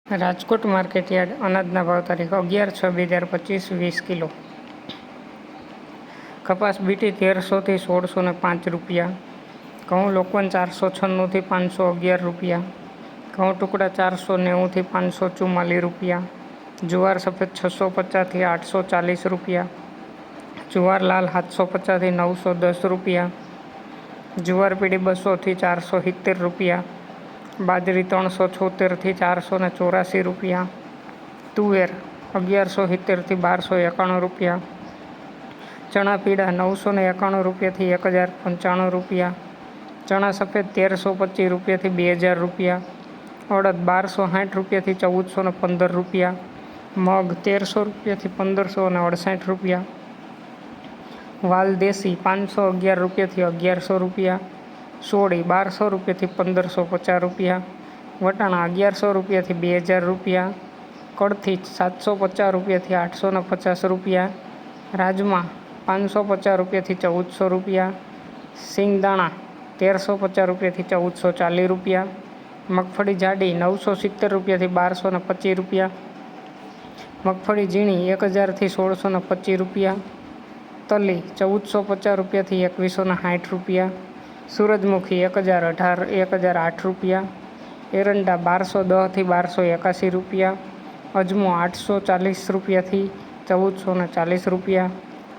Rajkot market yard અનાજના ભાવ તારીખ 11/6/2025 20 કિલો. કપાસ બીટી 1300 થી 1605 રૂપિયા. ઘઉં લોકવન 496 થી 511 રૂપિયા. ઘઉં ટુકડા 490 થી 544 રૂપિયા. જુવાર સફેદ 650 થી 840 રૂપિયા. જુવાર લાલ 750 થી 910 રૂપિયા. જુવાર પીળી 200 થી 470 રૂપિયા. બાજરી 376 થી 484 રૂપિયા. તુવેર 1170 થી 1291 રૂપિયા. ચણા પીળા 991 રૂપિયા થી 1095 રૂપિયા. ચણા સફેદ 1325 રૂપિયા થી 2000 રૂપિયા. અડદ 1260 રૂપિયા થી 1415 રૂપિયા. મગ 1300 રૂપિયા થી 1568 રૂપિયા. વાલ દેશી 511 રૂપિયા થી 1100 રૂપિયા. સોળી 1200 રૂપિયા થી 1550 રૂપિયા. વટાણા 1100 રૂપિયા થી 2000 રૂપિયા. કડથી 750 રૂપિયા થી 850 રૂપિયા. રાજમા 550 રૂપિયા થી 1400 રૂપિયા. સિંગદાણા 1350 રૂપિયા થી 1440 રૂપિયા. મગફળી જાડી 970 રૂપિયા થી 1225 રૂપિયા. મગફળી ઝીણી 1000 થી 1625 રૂપિયા. તલી 1450 રૂપિયા થી 2160 રૂપિયા. સૂરજમુખી 1008 રૂપિયા. એરંડા 1210 થી 1281 રૂપિયા. અજમો 840 રૂપિયા થી 1440 રૂપિયા.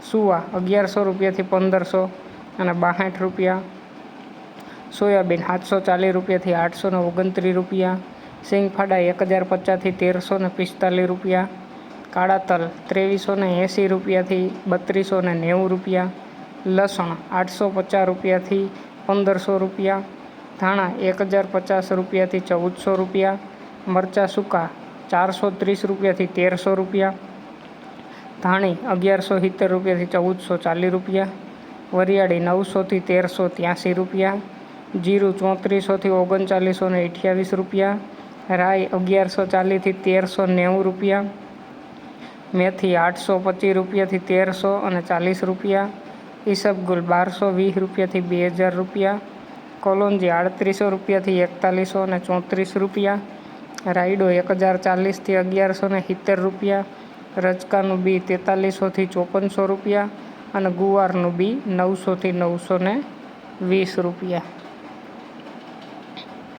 સુવા 1100 રૂપિયા થી 1500 અને 62 રૂપિયા. સોયાબીન 740 રૂપિયા થી 829 રૂપિયા. સિંગફાડા 1050 થી 1345 રૂપિયા. કાળા તલ 2380 રૂપિયા થી 3290 રૂપિયા. લસણ 850 રૂપિયા થી 1500 રૂપિયા. ધાણા 1050 રૂપિયા થી 1400 રૂપિયા. મરચાં સૂકા 430 રૂપિયા થી 1300 રૂપિયા. ધાણી 1170 રૂપિયા થી 1440 રૂપિયા. વરિયાળી 900 થી 1383 રૂપિયા. જીરું 3400 થી 3928 રૂપિયા. રાઈ 1140 થી 1390 રૂપિયા. મેથી 825 રૂપિયા થી 1340 રૂપિયા. ઈસબગુલ 1220 રૂપિયા થી 2000 રૂપિયા. કોલોંજી 3800 રૂપિયા થી 4134 રૂપિયા. રાયડો 1040 થી 1170 રૂપિયા. રજકાનું બી 4300 થી 5400 રૂપિયા અને ગુવારનું બી 900 થી 920 રૂપિયા.